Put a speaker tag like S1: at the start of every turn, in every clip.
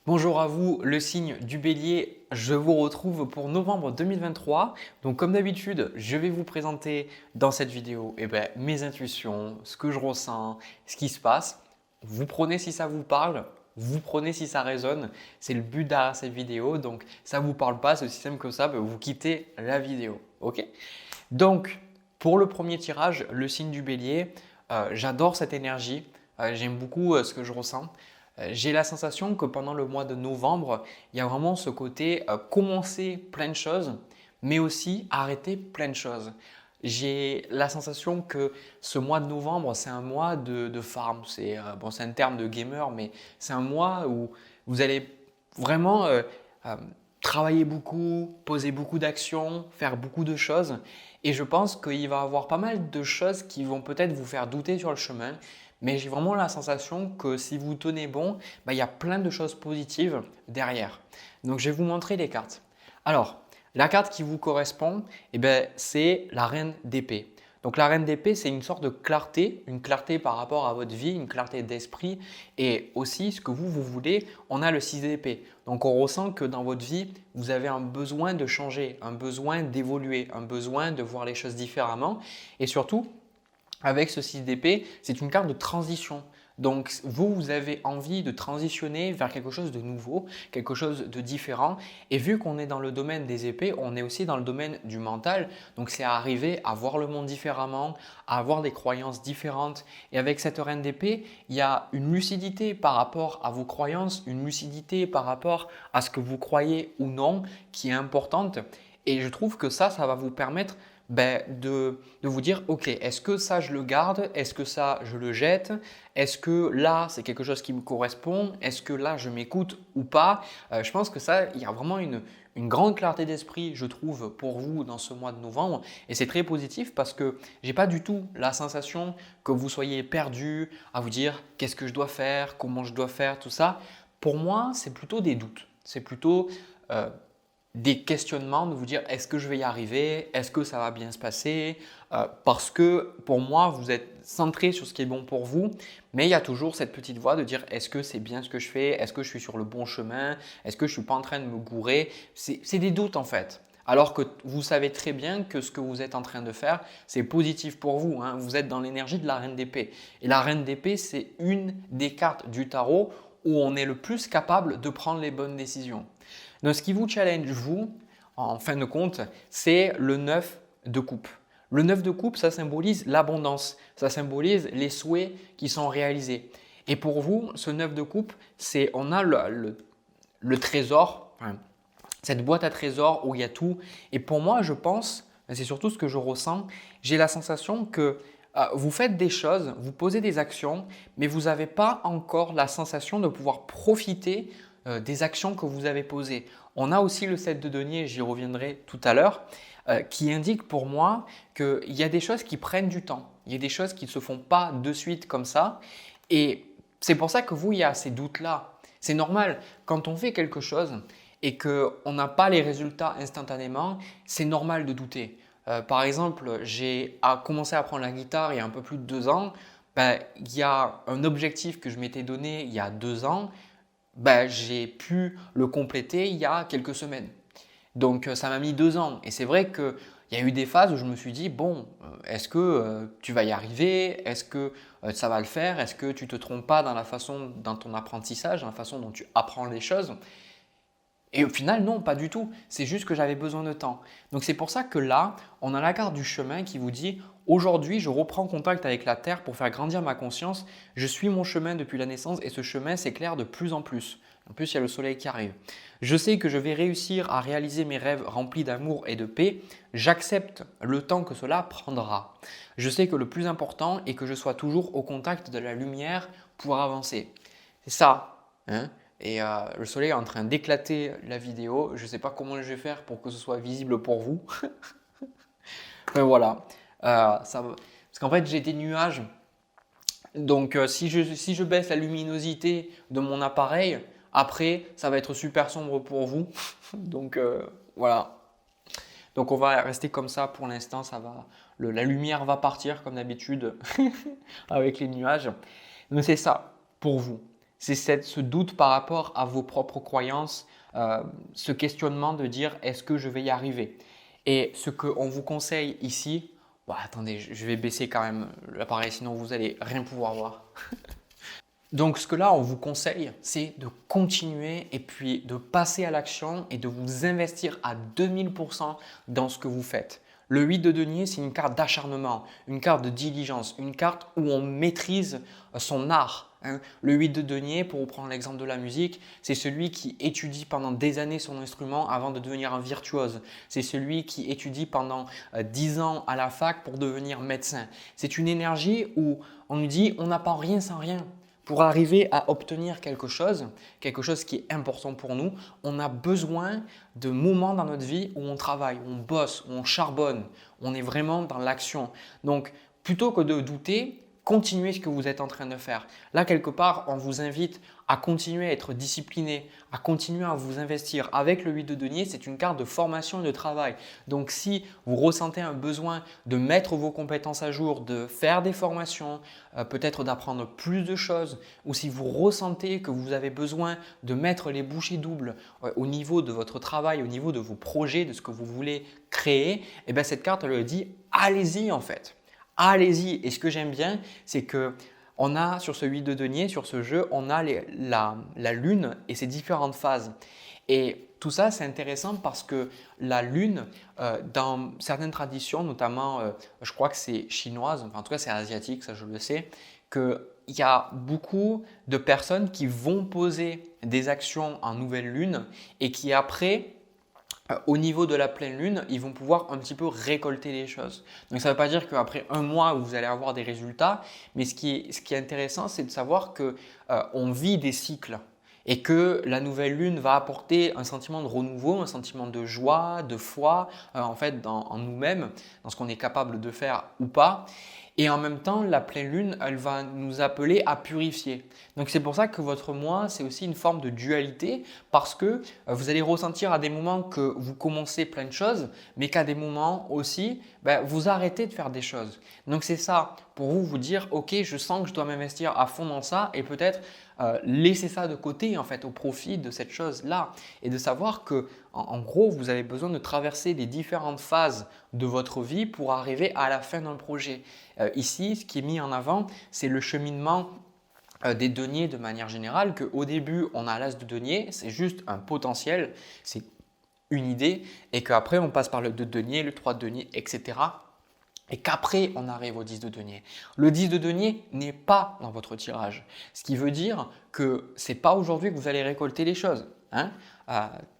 S1: Bonjour à vous, le signe du Bélier. Je vous retrouve pour novembre 2023. Donc comme d'habitude, je vais vous présenter dans cette vidéo mes intuitions, ce que je ressens, ce qui se passe. Vous prenez si ça vous parle, vous prenez si ça résonne. C'est le but derrière cette vidéo. Donc ça ne vous parle pas, c'est aussi simple que ça, vous quittez la vidéo. Ok? Donc pour le premier tirage, le signe du Bélier, j'adore cette énergie. J'aime beaucoup ce que je ressens. J'ai la sensation que pendant le mois de novembre, il y a vraiment ce côté commencer plein de choses, mais aussi arrêter plein de choses. J'ai la sensation que ce mois de novembre, c'est un mois de farm. C'est un terme de gamer, mais c'est un mois où vous allez vraiment euh, travailler beaucoup, poser beaucoup d'actions, faire beaucoup de choses. Et je pense qu'il va y avoir pas mal de choses qui vont peut-être vous faire douter sur le chemin. Mais j'ai vraiment la sensation que si vous tenez bon, il y a plein de choses positives derrière. Donc je vais vous montrer les cartes. Alors, la carte qui vous correspond, c'est la reine d'épée. Donc la reine d'épée, c'est une sorte de clarté, une clarté par rapport à votre vie, une clarté d'esprit et aussi ce que vous voulez. On a le 6 d'épée. Donc on ressent que dans votre vie, vous avez un besoin de changer, un besoin d'évoluer, un besoin de voir les choses différemment et surtout, avec ce 6 d'épée, c'est une carte de transition. Donc vous avez envie de transitionner vers quelque chose de nouveau, quelque chose de différent. Et vu qu'on est dans le domaine des épées, on est aussi dans le domaine du mental. Donc c'est arriver à voir le monde différemment, à avoir des croyances différentes. Et avec cette reine d'épée, il y a une lucidité par rapport à vos croyances, une lucidité par rapport à ce que vous croyez ou non qui est importante. Et je trouve que ça va vous permettre de vous dire, ok, est-ce que ça je le garde? Est-ce que ça je le jette? Est-ce que là c'est quelque chose qui me correspond? Est-ce que là je m'écoute ou pas? Je pense que ça, il y a vraiment une grande clarté d'esprit, je trouve, pour vous dans ce mois de novembre. Et c'est très positif parce que je n'ai pas du tout la sensation que vous soyez perdu à vous dire qu'est-ce que je dois faire, comment je dois faire, tout ça. Pour moi, c'est plutôt des doutes. C'est plutôt euh, des questionnements, de vous dire est-ce que je vais y arriver, est-ce que ça va bien se passer, parce que pour moi, vous êtes centré sur ce qui est bon pour vous, mais il y a toujours cette petite voix de dire est-ce que c'est bien ce que je fais, est-ce que je suis sur le bon chemin, est-ce que je ne suis pas en train de me gourer. C'est des doutes en fait. Alors que vous savez très bien que ce que vous êtes en train de faire, c'est positif pour vous, hein. Vous êtes dans l'énergie de la reine d'épée. Et la reine d'épée, c'est une des cartes du tarot où on est le plus capable de prendre les bonnes décisions. Donc, ce qui vous challenge, vous, en fin de compte, c'est le 9 de coupe. Le 9 de coupe, ça symbolise l'abondance, ça symbolise les souhaits qui sont réalisés. Et pour vous, ce 9 de coupe, on a le trésor, enfin, cette boîte à trésors où il y a tout. Et pour moi, je pense, c'est surtout ce que je ressens, j'ai la sensation que vous faites des choses, vous posez des actions, mais vous n'avez pas encore la sensation de pouvoir profiter des actions que vous avez posées. On a aussi le 7 de denier, j'y reviendrai tout à l'heure, qui indique pour moi qu'il y a des choses qui prennent du temps. Il y a des choses qui ne se font pas de suite comme ça. Et c'est pour ça que vous, il y a ces doutes-là. C'est normal, quand on fait quelque chose et qu'on n'a pas les résultats instantanément, c'est normal de douter. Par exemple, j'ai commencé à apprendre la guitare il y a un peu plus de 2 ans. Il y a un objectif que je m'étais donné il y a 2 ans, j'ai pu le compléter il y a quelques semaines. Donc ça m'a mis 2 ans. Et c'est vrai qu'il y a eu des phases où je me suis dit, bon, est-ce que tu vas y arriver? Est-ce que ça va le faire? Est-ce que tu ne te trompes pas dans la façon, dans ton apprentissage, dans la façon dont tu apprends les choses? Et au final, non, pas du tout. C'est juste que j'avais besoin de temps. Donc c'est pour ça que là, on a la carte du chemin qui vous dit aujourd'hui, je reprends contact avec la Terre pour faire grandir ma conscience. Je suis mon chemin depuis la naissance et ce chemin s'éclaire de plus en plus. En plus, il y a le soleil qui arrive. Je sais que je vais réussir à réaliser mes rêves remplis d'amour et de paix. J'accepte le temps que cela prendra. Je sais que le plus important est que je sois toujours au contact de la lumière pour avancer. C'est ça, hein? Et le soleil est en train d'éclater la vidéo. Je ne sais pas comment je vais faire pour que ce soit visible pour vous. Mais voilà. Parce qu'en fait, j'ai des nuages. Donc, si je baisse la luminosité de mon appareil, après, ça va être super sombre pour vous. Donc, voilà. Donc, on va rester comme ça pour l'instant. La lumière va partir comme d'habitude avec les nuages. Mais c'est ça pour vous. c'est ce doute par rapport à vos propres croyances, ce questionnement de dire est-ce que je vais y arriver? Et ce qu'on vous conseille ici, bon, attendez, je vais baisser quand même l'appareil, sinon vous allez rien pouvoir voir. Donc ce que là on vous conseille, c'est de continuer et puis de passer à l'action et de vous investir à 2000% dans ce que vous faites. Le 8 de denier, c'est une carte d'acharnement, une carte de diligence, une carte où on maîtrise son art, hein. Le 8 de denier, pour reprendre l'exemple de la musique, c'est celui qui étudie pendant des années son instrument avant de devenir un virtuose. C'est celui qui étudie pendant 10 ans à la fac pour devenir médecin. C'est une énergie où on nous dit on n'apprend rien sans rien. Pour arriver à obtenir quelque chose qui est important pour nous, on a besoin de moments dans notre vie où on travaille, où on bosse, où on charbonne, on est vraiment dans l'action. Donc, plutôt que de douter, continuez ce que vous êtes en train de faire. Là, quelque part, on vous invite à continuer à être discipliné, à continuer à vous investir. Avec le 8 de denier, c'est une carte de formation et de travail. Donc, si vous ressentez un besoin de mettre vos compétences à jour, de faire des formations, peut-être d'apprendre plus de choses, ou si vous ressentez que vous avez besoin de mettre les bouchées doubles au niveau de votre travail, au niveau de vos projets, de ce que vous voulez créer, eh bien, cette carte elle dit allez-y en fait. Allez-y. Et ce que j'aime bien, c'est que on a sur ce 8 de denier, sur ce jeu, on a la lune et ses différentes phases. Et tout ça, c'est intéressant parce que la lune, dans certaines traditions, notamment, je crois que c'est chinoise, enfin, en tout cas c'est asiatique, ça je le sais, qu'il y a beaucoup de personnes qui vont poser des actions en nouvelle lune et qui après au niveau de la pleine lune, ils vont pouvoir un petit peu récolter les choses. Donc ça ne veut pas dire qu'après un mois, vous allez avoir des résultats, mais ce qui est intéressant, c'est de savoir qu'on vit des cycles et que la nouvelle lune va apporter un sentiment de renouveau, un sentiment de joie, de foi en fait en nous-mêmes, dans ce qu'on est capable de faire ou pas. Et en même temps, la pleine lune, elle va nous appeler à purifier. Donc c'est pour ça que votre moi, c'est aussi une forme de dualité parce que vous allez ressentir à des moments que vous commencez plein de choses, mais qu'à des moments aussi, vous arrêtez de faire des choses. Donc c'est ça, pour vous dire, ok, je sens que je dois m'investir à fond dans ça et peut-être laisser ça de côté en fait au profit de cette chose-là et de savoir que en gros, vous avez besoin de traverser les différentes phases de votre vie pour arriver à la fin d'un projet. Ici, ce qui est mis en avant, c'est le cheminement des deniers de manière générale, qu'au début, on a l'as de denier, c'est juste un potentiel, c'est une idée, et qu'après, on passe par le 2 de denier, le 3 de denier, etc. Et qu'après, on arrive au 10 de denier. Le 10 de denier n'est pas dans votre tirage, ce qui veut dire que ce n'est pas aujourd'hui que vous allez récolter les choses, hein.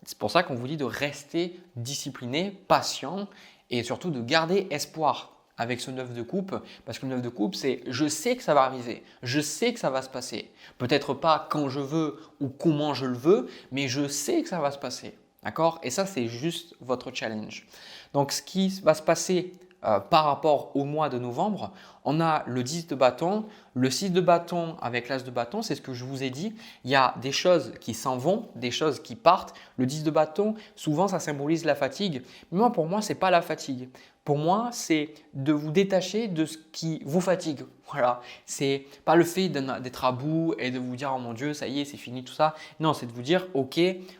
S1: C'est pour ça qu'on vous dit de rester discipliné, patient et surtout de garder espoir avec ce 9 de coupe parce que le 9 de coupe, c'est je sais que ça va arriver, je sais que ça va se passer. Peut-être pas quand je veux ou comment je le veux, mais je sais que ça va se passer. D'accord? Et ça, c'est juste votre challenge. Donc, ce qui va se passer par rapport au mois de novembre, on a le 10 de bâton, le 6 de bâton avec l'as de bâton, c'est ce que je vous ai dit. Il y a des choses qui s'en vont, des choses qui partent. Le 10 de bâton, souvent ça symbolise la fatigue. Mais moi, pour moi, ce n'est pas la fatigue. Pour moi, c'est de vous détacher de ce qui vous fatigue. Voilà, c'est pas le fait d'être à bout et de vous dire oh mon Dieu, ça y est, c'est fini tout ça. Non, c'est de vous dire ok,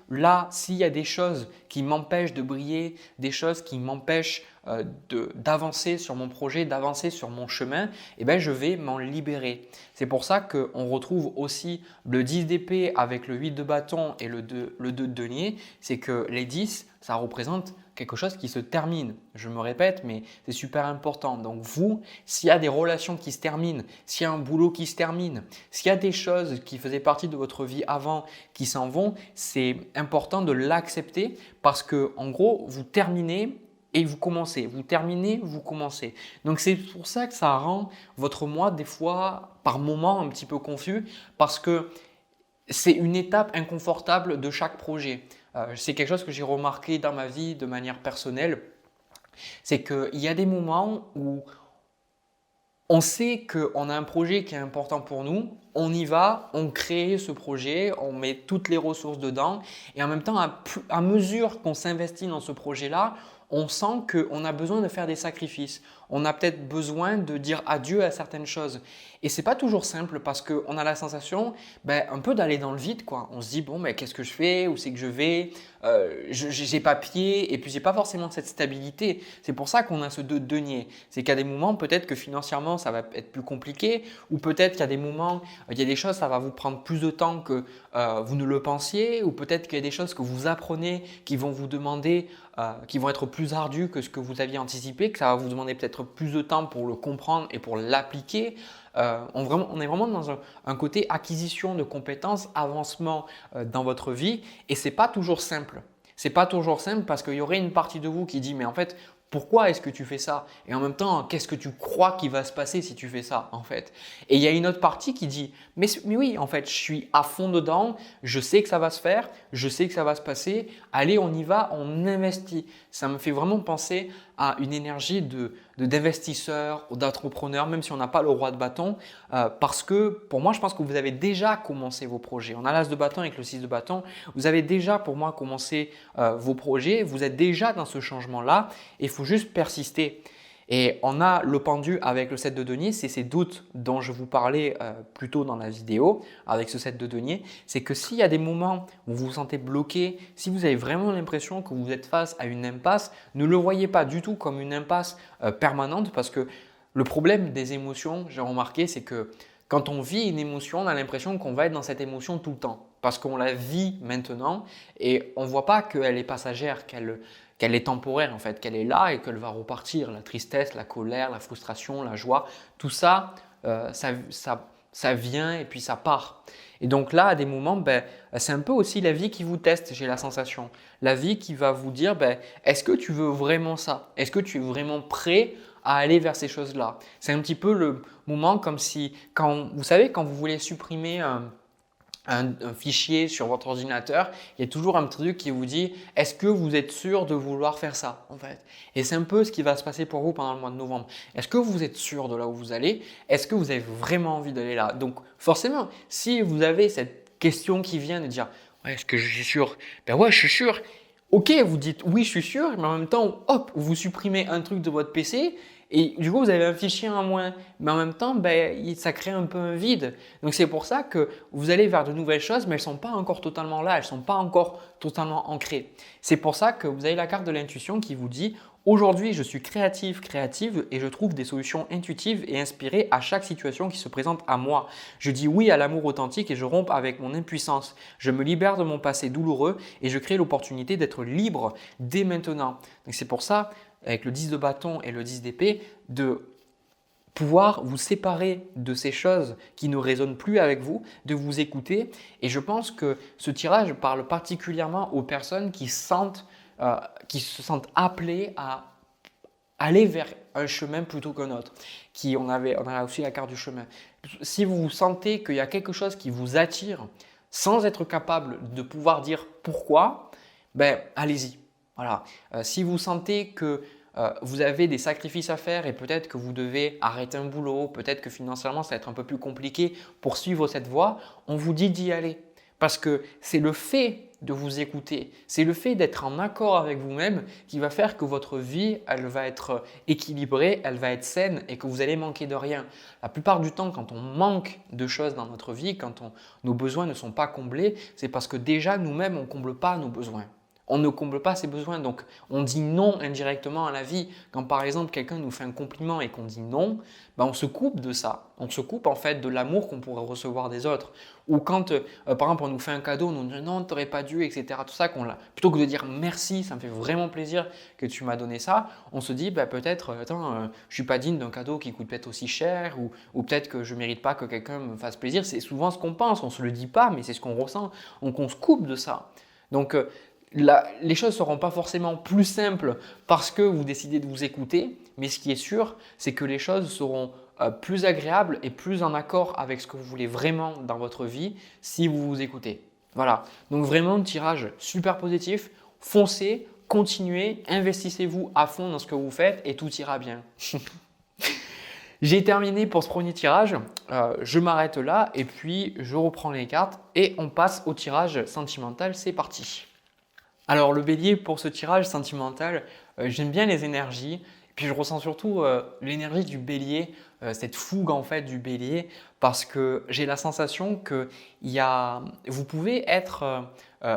S1: là, s'il y a des choses qui m'empêchent de briller, des choses qui m'empêchent d'avancer sur mon projet, d'avancer sur mon chemin, eh ben, je vais m'en libérer. C'est pour ça qu'on retrouve aussi le 10 d'épée avec le 8 de bâton et le 2 de denier. C'est que les 10, ça représente quelque chose qui se termine. Je me répète, mais c'est super important. Donc vous, s'il y a des relations qui se terminent, s'il y a un boulot qui se termine, s'il y a des choses qui faisaient partie de votre vie avant qui s'en vont, c'est important de l'accepter parce que en gros, vous terminez et vous commencez, vous terminez, vous commencez. Donc c'est pour ça que ça rend votre mois des fois par moments un petit peu confus parce que c'est une étape inconfortable de chaque projet. C'est quelque chose que j'ai remarqué dans ma vie de manière personnelle. C'est qu'il y a des moments où on sait qu'on a un projet qui est important pour nous, on y va, on crée ce projet, on met toutes les ressources dedans et en même temps, à mesure qu'on s'investit dans ce projet-là, on sent qu'on a besoin de faire des sacrifices. On a peut-être besoin de dire adieu à certaines choses. Et ce n'est pas toujours simple parce qu'on a la sensation un peu d'aller dans le vide, quoi. On se dit, bon, qu'est-ce que je fais? Où c'est que je vais? J'ai pas pied et puis j'ai pas forcément cette stabilité. C'est pour ça qu'on a ce denier. C'est qu'à des moments, peut-être que financièrement, ça va être plus compliqué ou peut-être qu'à des moments, il y a des choses, ça va vous prendre plus de temps que vous ne le pensiez ou peut-être qu'il y a des choses que vous apprenez qui vont vous demander, qui vont être plus ardues que ce que vous aviez anticipé, que ça va vous demander peut-être plus de temps pour le comprendre et pour l'appliquer. On est vraiment dans un côté acquisition de compétences, avancement dans votre vie et ce n'est pas toujours simple. C'est pas toujours simple parce qu'il y aurait une partie de vous qui dit mais en fait pourquoi est-ce que tu fais ça? Et en même temps, qu'est-ce que tu crois qu'il va se passer si tu fais ça en fait? Et il y a une autre partie qui dit mais oui, en fait, je suis à fond dedans, je sais que ça va se faire, je sais que ça va se passer, allez, on y va, on investit. Ça me fait vraiment penser à une énergie d'investisseur ou d'entrepreneur, même si on n'a pas le roi de bâton, parce que pour moi, je pense que vous avez déjà commencé vos projets. On a l'as de bâton avec le 6 de bâton, vous avez déjà pour moi commencé vos projets, vous êtes déjà dans ce changement-là et il faut juste persister. Et on a le pendu avec le 7 de denier, c'est ces doutes dont je vous parlais plus tôt dans la vidéo avec ce 7 de denier. C'est que s'il y a des moments où vous vous sentez bloqué, si vous avez vraiment l'impression que vous êtes face à une impasse, ne le voyez pas du tout comme une impasse permanente parce que le problème des émotions, j'ai remarqué, c'est que quand on vit une émotion, on a l'impression qu'on va être dans cette émotion tout le temps parce qu'on la vit maintenant et on ne voit pas qu'elle est passagère, qu'elle est temporaire en fait, qu'elle est là et qu'elle va repartir. La tristesse, la colère, la frustration, la joie, tout ça, ça vient et puis ça part. Et donc là, à des moments, c'est un peu aussi la vie qui vous teste, j'ai la sensation. La vie qui va vous dire, est-ce que tu veux vraiment ça? Est-ce que tu es vraiment prêt à aller vers ces choses-là? C'est un petit peu le moment comme si, vous savez, quand vous voulez supprimer un fichier sur votre ordinateur, il y a toujours un truc qui vous dit « Est-ce que vous êtes sûr de vouloir faire ça ?» en fait. Et c'est un peu ce qui va se passer pour vous pendant le mois de novembre. Est-ce que vous êtes sûr de là où vous allez? Est-ce que vous avez vraiment envie d'aller là? Donc forcément, si vous avez cette question qui vient de dire « Ouais, est-ce que je suis sûr ?» Ben ouais, je suis sûr. Ok, vous dites « Oui, je suis sûr », mais en même temps, hop, vous supprimez un truc de votre PC et du coup, vous avez un fichier en moins, mais en même temps, ça crée un peu un vide. Donc, c'est pour ça que vous allez vers de nouvelles choses, mais elles ne sont pas encore totalement là, elles ne sont pas encore totalement ancrées. C'est pour ça que vous avez la carte de l'intuition qui vous dit « Aujourd'hui, je suis créative et je trouve des solutions intuitives et inspirées à chaque situation qui se présente à moi. Je dis oui à l'amour authentique et je romps avec mon impuissance. Je me libère de mon passé douloureux et je crée l'opportunité d'être libre dès maintenant. » Donc, c'est pour ça avec le 10 de bâton et le 10 d'épée, de pouvoir vous séparer de ces choses qui ne résonnent plus avec vous, de vous écouter. Et je pense que ce tirage parle particulièrement aux personnes qui se sentent appelées à aller vers un chemin plutôt qu'un autre. On a aussi la carte du chemin. Si vous sentez qu'il y a quelque chose qui vous attire sans être capable de pouvoir dire pourquoi, allez-y. Voilà. Si vous sentez que vous avez des sacrifices à faire et peut-être que vous devez arrêter un boulot, peut-être que financièrement ça va être un peu plus compliqué pour suivre cette voie, on vous dit d'y aller. Parce que c'est le fait de vous écouter, c'est le fait d'être en accord avec vous-même qui va faire que votre vie, elle va être équilibrée, elle va être saine et que vous allez manquer de rien. La plupart du temps, quand on manque de choses dans notre vie, quand nos besoins ne sont pas comblés, c'est parce que déjà nous-mêmes, on ne comble pas nos besoins. On ne comble pas ses besoins, donc on dit non indirectement à la vie. Quand par exemple quelqu'un nous fait un compliment et qu'on dit non, on se coupe de ça. On se coupe en fait de l'amour qu'on pourrait recevoir des autres. Ou quand par exemple on nous fait un cadeau, on nous dit non, tu n'aurais pas dû, etc. Tout ça, plutôt que de dire merci, ça me fait vraiment plaisir que tu m'as donné ça, on se dit peut-être, je ne suis pas digne d'un cadeau qui coûte peut-être aussi cher ou peut-être que je ne mérite pas que quelqu'un me fasse plaisir. C'est souvent ce qu'on pense, on ne se le dit pas, mais c'est ce qu'on ressent. Donc on se coupe de ça. Donc les choses ne seront pas forcément plus simples parce que vous décidez de vous écouter, mais ce qui est sûr, c'est que les choses seront plus agréables et plus en accord avec ce que vous voulez vraiment dans votre vie si vous vous écoutez. Voilà, donc vraiment un tirage super positif, foncez, continuez, investissez-vous à fond dans ce que vous faites et tout ira bien. J'ai terminé pour ce premier tirage, je m'arrête là et puis je reprends les cartes et on passe au tirage sentimental, c'est parti. Alors le bélier, pour ce tirage sentimental, j'aime bien les énergies. Et puis je ressens surtout l'énergie du bélier, cette fougue en fait du bélier, parce que j'ai la sensation que vous pouvez être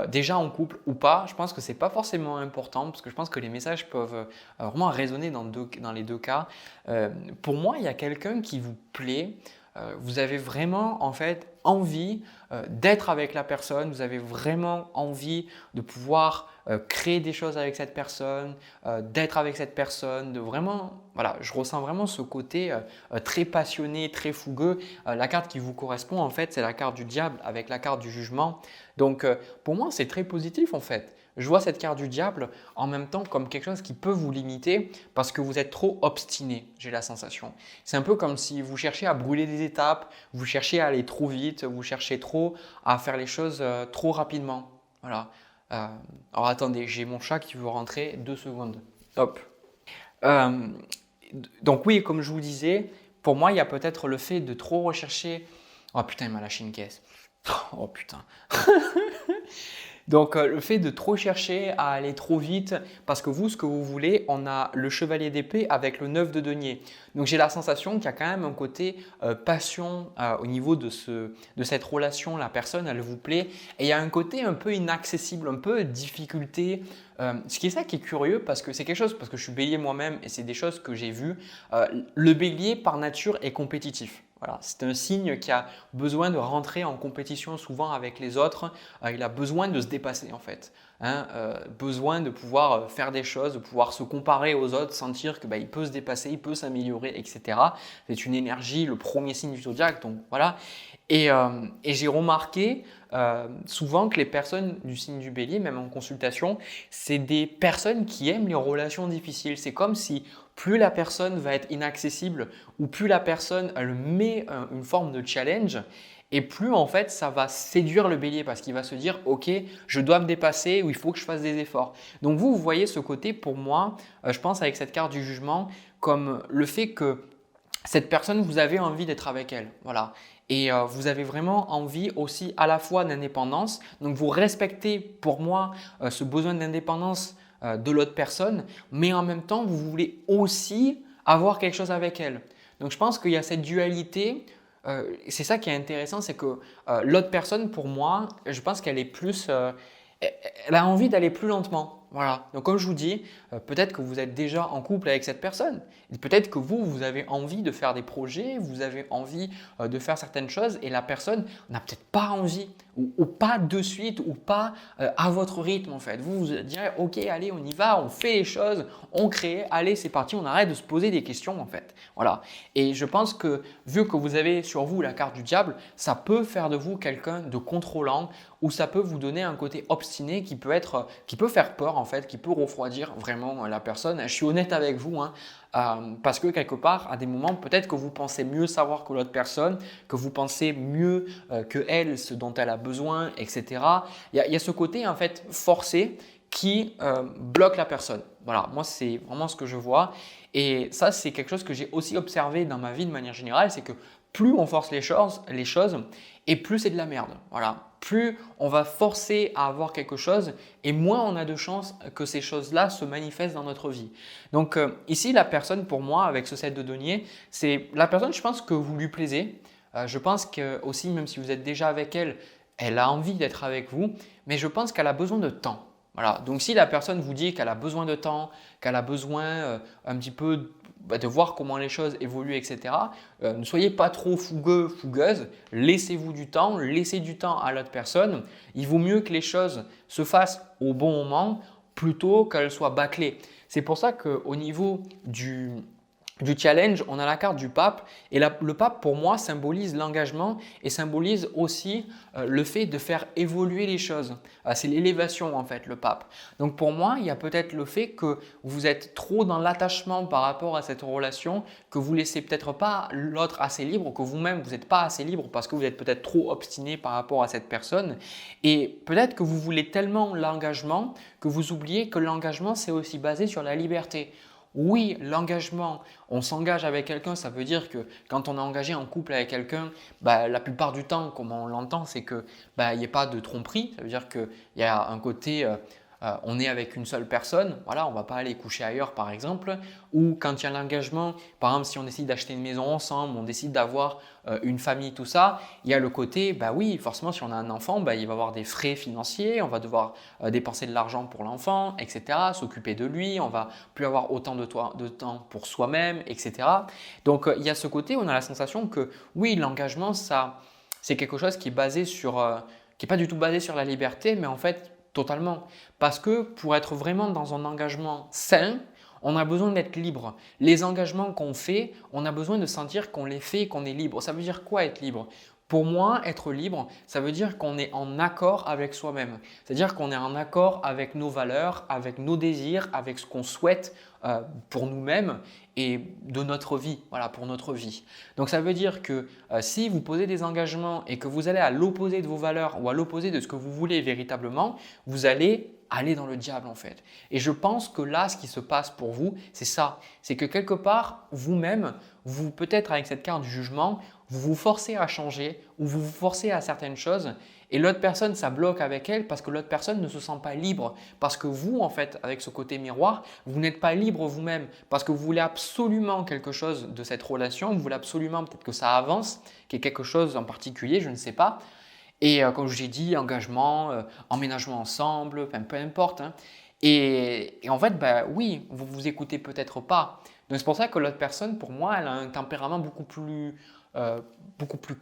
S1: déjà en couple ou pas. Je pense que ce n'est pas forcément important, parce que je pense que les messages peuvent vraiment résonner dans les deux cas. Pour moi, il y a quelqu'un qui vous plaît. Vous avez vraiment en fait envie d'être avec la personne, vous avez vraiment envie de pouvoir créer des choses avec cette personne, d'être avec cette personne, de vraiment, voilà, je ressens vraiment ce côté très passionné, très fougueux. La carte qui vous correspond en fait, c'est la carte du diable avec la carte du jugement. Donc pour moi, c'est très positif en fait. Je vois cette carte du diable en même temps comme quelque chose qui peut vous limiter parce que vous êtes trop obstiné, j'ai la sensation. C'est un peu comme si vous cherchez à brûler des étapes, vous cherchez à aller trop vite, vous cherchez trop à faire les choses trop rapidement. Voilà. Alors attendez, j'ai mon chat qui veut rentrer, 2 secondes. Hop. Euh, donc oui, comme je vous disais, pour moi, il y a peut-être le fait de trop rechercher. Oh putain, il m'a lâché une caisse. Oh putain. Donc le fait de trop chercher à aller trop vite, parce que vous, ce que vous voulez, on a le chevalier d'épée avec le 9 de denier. Donc j'ai la sensation qu'il y a quand même un côté passion au niveau de cette relation, la personne, elle vous plaît. Et il y a un côté un peu inaccessible, un peu difficulté. Ce qui est ça qui est curieux, parce que c'est quelque chose, parce que je suis bélier moi-même et c'est des choses que j'ai vues. Le bélier par nature est compétitif. Voilà, c'est un signe qui a besoin de rentrer en compétition souvent avec les autres. Il a besoin de se dépasser en fait. Hein, besoin de pouvoir faire des choses, de pouvoir se comparer aux autres, sentir que il peut se dépasser, il peut s'améliorer, etc. C'est une énergie, le premier signe du zodiaque. Donc voilà. Et j'ai remarqué souvent que les personnes du signe du bélier, même en consultation, c'est des personnes qui aiment les relations difficiles. C'est comme si plus la personne va être inaccessible ou plus la personne elle met une forme de challenge et plus en fait ça va séduire le bélier parce qu'il va se dire ok je dois me dépasser ou il faut que je fasse des efforts. Donc vous voyez ce côté pour moi, je pense avec cette carte du jugement comme le fait que cette personne, vous avez envie d'être avec elle. Voilà. Et vous avez vraiment envie aussi à la fois d'indépendance. Donc vous respectez pour moi ce besoin d'indépendance de l'autre personne, mais en même temps, vous voulez aussi avoir quelque chose avec elle. Donc je pense qu'il y a cette dualité. C'est ça qui est intéressant, c'est que l'autre personne, pour moi, je pense qu'elle est plus… elle a envie d'aller plus lentement. Voilà. Donc comme je vous dis, peut-être que vous êtes déjà en couple avec cette personne. Et peut-être que vous avez envie de faire des projets, vous avez envie de faire certaines choses et la personne n'a peut-être pas envie ou pas de suite ou pas à votre rythme en fait. Vous vous direz ok allez on y va, on fait les choses, on crée, allez c'est parti, on arrête de se poser des questions en fait. Voilà. Et je pense que vu que vous avez sur vous la carte du diable, ça peut faire de vous quelqu'un de contrôlant ou ça peut vous donner un côté obstiné qui peut faire peur en fait, qui peut refroidir vraiment la personne. Je suis honnête avec vous, hein, parce que quelque part, à des moments, peut-être que vous pensez mieux savoir que l'autre personne, que vous pensez mieux que elle, ce dont elle a besoin, etc. Il y a ce côté en fait forcé qui bloque la personne. Voilà, moi c'est vraiment ce que je vois. Et ça, c'est quelque chose que j'ai aussi observé dans ma vie de manière générale, c'est que plus on force les choses et plus c'est de la merde. Voilà. Plus on va forcer à avoir quelque chose et moins on a de chances que ces choses-là se manifestent dans notre vie. Donc ici, la personne pour moi avec ce set de denier, c'est la personne, je pense que vous lui plaisez. Je pense que aussi, même si vous êtes déjà avec elle, elle a envie d'être avec vous, mais je pense qu'elle a besoin de temps. Voilà. Donc si la personne vous dit qu'elle a besoin de temps, qu'elle a besoin un petit peu de voir comment les choses évoluent, etc. Ne soyez pas trop fougueux, fougueuse, laissez-vous du temps, laissez du temps à l'autre personne. Il vaut mieux que les choses se fassent au bon moment plutôt qu'elles soient bâclées. C'est pour ça qu'au niveau du challenge, on a la carte du pape et le pape pour moi symbolise l'engagement et symbolise aussi le fait de faire évoluer les choses. C'est l'élévation en fait le pape. Donc pour moi, il y a peut-être le fait que vous êtes trop dans l'attachement par rapport à cette relation, que vous laissez peut-être pas l'autre assez libre, que vous-même vous n'êtes pas assez libre parce que vous êtes peut-être trop obstiné par rapport à cette personne et peut-être que vous voulez tellement l'engagement que vous oubliez que l'engagement c'est aussi basé sur la liberté. Oui, l'engagement, on s'engage avec quelqu'un, ça veut dire que quand on est engagé en couple avec quelqu'un, la plupart du temps, comme on l'entend, c'est qu'il n'y ait pas de tromperie. Ça veut dire qu'il y a un côté on est avec une seule personne, voilà, on ne va pas aller coucher ailleurs par exemple, ou quand il y a l'engagement, par exemple si on décide d'acheter une maison ensemble, on décide d'avoir une famille, tout ça, il y a le côté, bah oui, forcément si on a un enfant, bah, il va y avoir des frais financiers, on va devoir dépenser de l'argent pour l'enfant, etc., s'occuper de lui, on va plus avoir autant de temps pour soi-même, etc. Donc il y a ce côté, on a la sensation que oui, l'engagement, ça, c'est quelque chose qui est basé sur, qui n'est pas du tout basé sur la liberté, mais en fait totalement. Parce que pour être vraiment dans un engagement sain, on a besoin d'être libre. Les engagements qu'on fait, on a besoin de sentir qu'on les fait et qu'on est libre. Ça veut dire quoi être libre? Pour moi, être libre, ça veut dire qu'on est en accord avec soi-même. C'est-à-dire qu'on est en accord avec nos valeurs, avec nos désirs, avec ce qu'on souhaite pour nous-mêmes et de notre vie, voilà, pour notre vie. Donc ça veut dire que si vous posez des engagements et que vous allez à l'opposé de vos valeurs ou à l'opposé de ce que vous voulez véritablement, vous allez aller dans le diable en fait. Et je pense que là, ce qui se passe pour vous, c'est ça. C'est que quelque part, vous-même, vous peut-être avec cette carte du jugement, vous vous forcez à changer ou vous vous forcez à certaines choses et l'autre personne, ça bloque avec elle parce que l'autre personne ne se sent pas libre. Parce que vous, en fait, avec ce côté miroir, vous n'êtes pas libre vous-même parce que vous voulez absolument quelque chose de cette relation, vous voulez absolument peut-être que ça avance, qu'il y ait quelque chose en particulier, je ne sais pas. Et comme je l'ai dit, engagement, emménagement ensemble, enfin, peu importe. Hein. Et en fait, bah, oui, vous ne vous écoutez peut-être pas. Donc c'est pour ça que l'autre personne, pour moi, elle a un tempérament beaucoup plus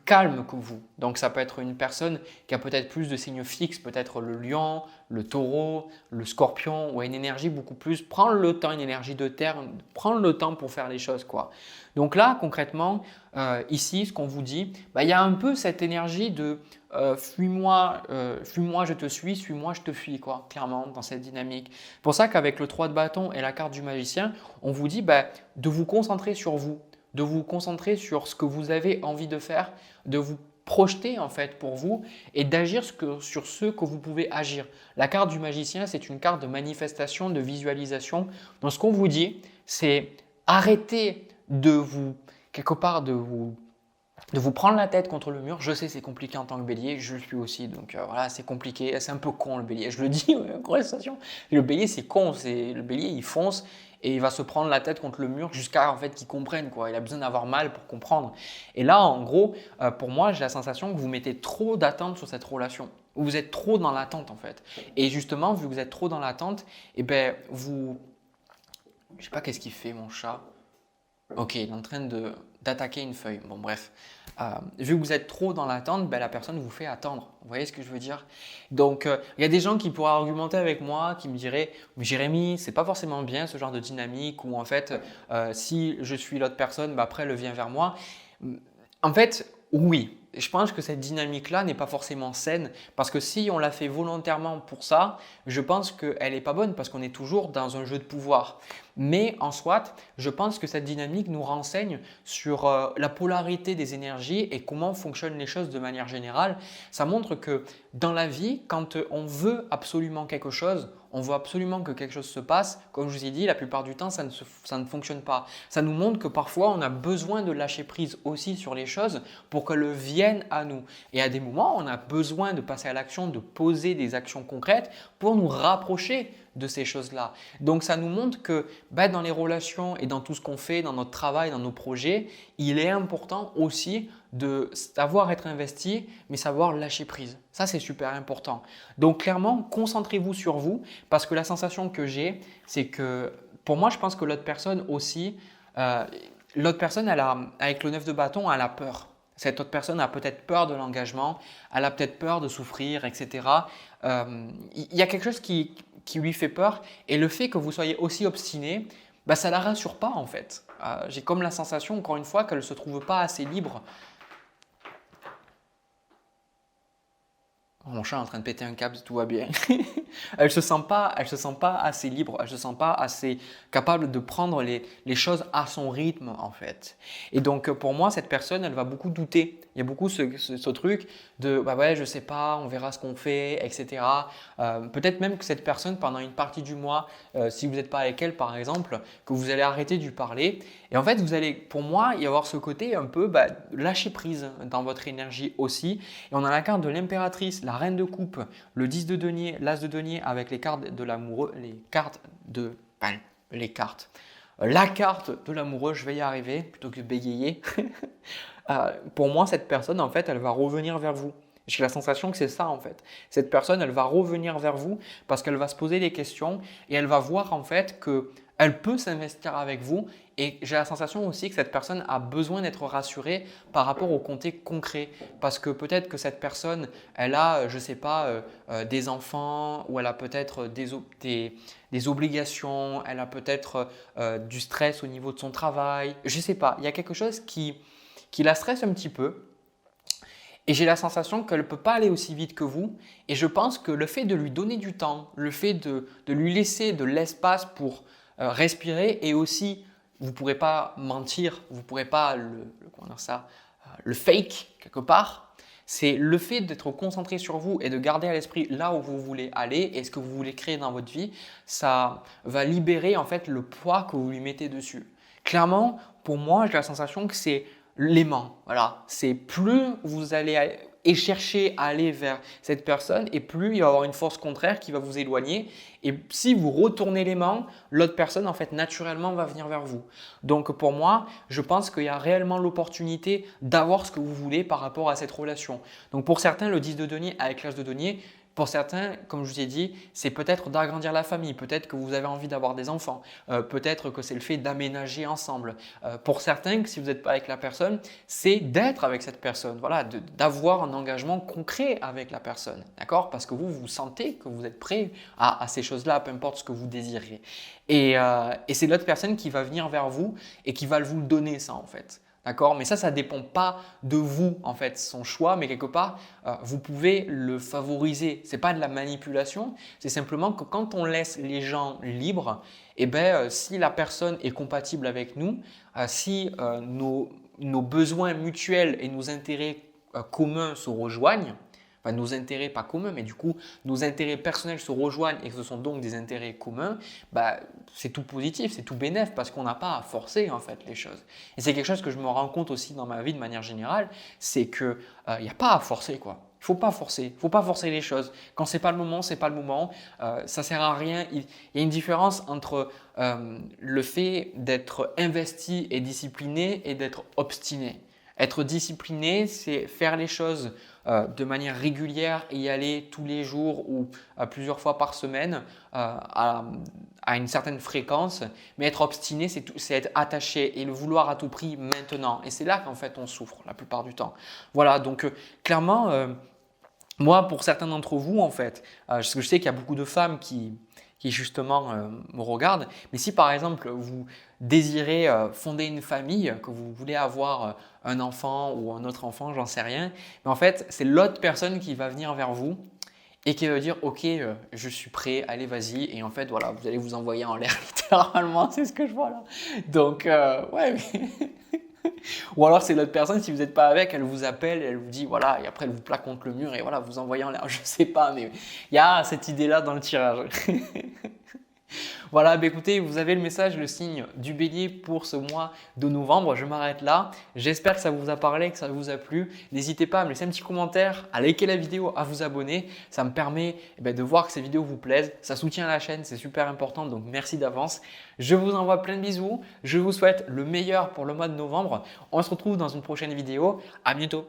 S1: calme que vous. Donc ça peut être une personne qui a peut-être plus de signes fixes, peut-être le lion, le taureau, le scorpion, ou a une énergie beaucoup plus, prendre le temps, une énergie de terre, prendre le temps pour faire les choses, quoi. Donc là, concrètement, ici, ce qu'on vous dit, bah, il y a un peu cette énergie de fuis-moi, je te suis-moi, je te fuis, quoi, clairement, dans cette dynamique. C'est pour ça qu'avec le 3 de bâton et la carte du magicien, on vous dit bah, de vous concentrer sur vous, de vous concentrer sur ce que vous avez envie de faire, de vous projeter en fait pour vous et d'agir sur ce que vous pouvez agir. La carte du magicien, c'est une carte de manifestation, de visualisation. Donc ce qu'on vous dit, c'est arrêtez de vous, quelque part, de vous prendre la tête contre le mur. Je sais, c'est compliqué en tant que bélier, je le suis aussi, donc voilà, c'est compliqué, c'est un peu con le bélier, je le dis en conversation. Le bélier, c'est con, le bélier, il fonce et il va se prendre la tête contre le mur jusqu'à en fait qu'il comprenne, quoi. Il a besoin d'avoir mal pour comprendre. Et là, en gros, pour moi, j'ai la sensation que vous mettez trop d'attente sur cette relation. Vous êtes trop dans l'attente en fait. Et justement, vu que vous êtes trop dans l'attente, eh ben, je sais pas qu'est-ce qu'il fait mon chat. Ok, il est en train d'attaquer une feuille. Bon, bref. Vu que vous êtes trop dans l'attente, ben, la personne vous fait attendre. Vous voyez ce que je veux dire? Donc, il y a des gens qui pourraient argumenter avec moi, qui me diraient « Jérémy, c'est pas forcément bien ce genre de dynamique où en fait, si je suis l'autre personne, ben, après elle vient vers moi. » En fait, oui. Je pense que cette dynamique-là n'est pas forcément saine parce que si on la fait volontairement pour ça, je pense qu'elle n'est pas bonne parce qu'on est toujours dans un jeu de pouvoir. Mais en soit, je pense que cette dynamique nous renseigne sur la polarité des énergies et comment fonctionnent les choses de manière générale. Ça montre que dans la vie, quand on veut absolument quelque chose, on veut absolument que quelque chose se passe, comme je vous ai dit, la plupart du temps, ça ne fonctionne pas. Ça nous montre que parfois, on a besoin de lâcher prise aussi sur les choses pour qu'elles viennent à nous. Et à des moments, on a besoin de passer à l'action, de poser des actions concrètes pour nous rapprocher de ces choses-là. Donc, ça nous montre que dans les relations et dans tout ce qu'on fait, dans notre travail, dans nos projets, il est important aussi de savoir être investi, mais savoir lâcher prise. Ça, c'est super important. Donc, clairement, concentrez-vous sur vous parce que la sensation que j'ai, c'est que pour moi, je pense que l'autre personne aussi, l'autre personne, avec le 9 de bâton, elle a peur. Cette autre personne a peut-être peur de l'engagement, elle a peut-être peur de souffrir, etc. Il y a quelque chose qui lui fait peur et le fait que vous soyez aussi obstiné, ça ne la rassure pas en fait. J'ai comme la sensation, encore une fois, qu'elle ne se trouve pas assez libre. Mon chat est en train de péter un câble, tout va bien. Elle ne se sent pas assez libre, elle ne se sent pas assez capable de prendre les choses à son rythme en fait. Et donc pour moi, cette personne, elle va beaucoup douter. Il y a beaucoup ce truc de ouais, je sais pas, on verra ce qu'on fait, etc. Peut-être même que cette personne, pendant une partie du mois, si vous n'êtes pas avec elle par exemple, que vous allez arrêter de lui parler, Et en fait, vous allez, pour moi, y avoir ce côté un peu lâcher prise dans votre énergie aussi. Et on a la carte de l'impératrice, la reine de coupe, le 10 de denier, l'as de denier avec les cartes de l'amoureux, la carte de l'amoureux, je vais y arriver plutôt que de bégayer. Pour moi, cette personne, en fait, elle va revenir vers vous. J'ai la sensation que c'est ça en fait. Cette personne, elle va revenir vers vous parce qu'elle va se poser des questions et elle va voir en fait qu'elle peut s'investir avec vous. Et j'ai la sensation aussi que cette personne a besoin d'être rassurée par rapport au côté concret. Parce que peut-être que cette personne, elle a, je ne sais pas, des enfants ou elle a peut-être des obligations, elle a peut-être du stress au niveau de son travail. Je ne sais pas, il y a quelque chose qui la stresse un petit peu. Et j'ai la sensation qu'elle ne peut pas aller aussi vite que vous. Et je pense que le fait de lui donner du temps, le fait de lui laisser de l'espace pour respirer et aussi, vous ne pourrez pas mentir, vous ne pourrez pas le fake quelque part. C'est le fait d'être concentré sur vous et de garder à l'esprit là où vous voulez aller et ce que vous voulez créer dans votre vie, ça va libérer en fait le poids que vous lui mettez dessus. Clairement, pour moi, j'ai la sensation que c'est l'aimant. Voilà, c'est plus vous allez chercher à aller vers cette personne et plus il va y avoir une force contraire qui va vous éloigner. Et si vous retournez l'aimant, l'autre personne en fait naturellement va venir vers vous. Donc pour moi, je pense qu'il y a réellement l'opportunité d'avoir ce que vous voulez par rapport à cette relation. Donc pour certains, le 10 de denier avec l'as de denier, pour certains, comme je vous ai dit, c'est peut-être d'agrandir la famille, peut-être que vous avez envie d'avoir des enfants, peut-être que c'est le fait d'aménager ensemble. Pour certains, si vous n'êtes pas avec la personne, c'est d'être avec cette personne, voilà, d'avoir un engagement concret avec la personne, d'accord? Parce que vous sentez que vous êtes prêt à ces choses-là, peu importe ce que vous désirez. Et c'est l'autre personne qui va venir vers vous et qui va vous le donner ça en fait. D'accord? Mais ça ne dépend pas de vous, en fait, son choix, mais quelque part, vous pouvez le favoriser. Ce n'est pas de la manipulation, c'est simplement que quand on laisse les gens libres, eh ben, si la personne est compatible avec nous, si nos besoins mutuels et nos intérêts communs se rejoignent, enfin nos intérêts pas communs, mais du coup nos intérêts personnels se rejoignent et que ce sont donc des intérêts communs, c'est tout positif, c'est tout bénéf parce qu'on n'a pas à forcer en fait les choses. Et c'est quelque chose que je me rends compte aussi dans ma vie de manière générale, c'est qu'il n'y a pas à forcer quoi. Il ne faut pas forcer, il ne faut pas forcer les choses. Quand ce n'est pas le moment, ce n'est pas le moment. Ça ne sert à rien. Il y a une différence entre le fait d'être investi et discipliné et d'être obstiné. Être discipliné, c'est faire les choses de manière régulière et y aller tous les jours ou plusieurs fois par semaine à une certaine fréquence. Mais être obstiné, c'est être attaché et le vouloir à tout prix maintenant. Et c'est là qu'en fait on souffre la plupart du temps. Voilà, donc clairement, moi pour certains d'entre vous en fait, je sais qu'il y a beaucoup de femmes qui justement me regardent. Mais si par exemple vous désirez fonder une famille, que vous voulez avoir un enfant ou un autre enfant, j'en sais rien, mais en fait c'est l'autre personne qui va venir vers vous et qui va dire ok je suis prêt, allez vas-y et en fait voilà vous allez vous envoyer en l'air littéralement, c'est ce que je vois là. Donc ouais mais ou alors c'est l'autre personne, si vous n'êtes pas avec, elle vous appelle, elle vous dit voilà, et après elle vous plaque contre le mur et voilà, vous envoyez en l'air. Je ne sais pas, mais il y a cette idée-là dans le tirage. Voilà, écoutez, vous avez le message, le signe du bélier pour ce mois de novembre. Je m'arrête là. J'espère que ça vous a parlé, que ça vous a plu. N'hésitez pas à me laisser un petit commentaire, à liker la vidéo, à vous abonner. Ça me permet de voir que ces vidéos vous plaisent. Ça soutient la chaîne, c'est super important, donc merci d'avance. Je vous envoie plein de bisous. Je vous souhaite le meilleur pour le mois de novembre. On se retrouve dans une prochaine vidéo. À bientôt.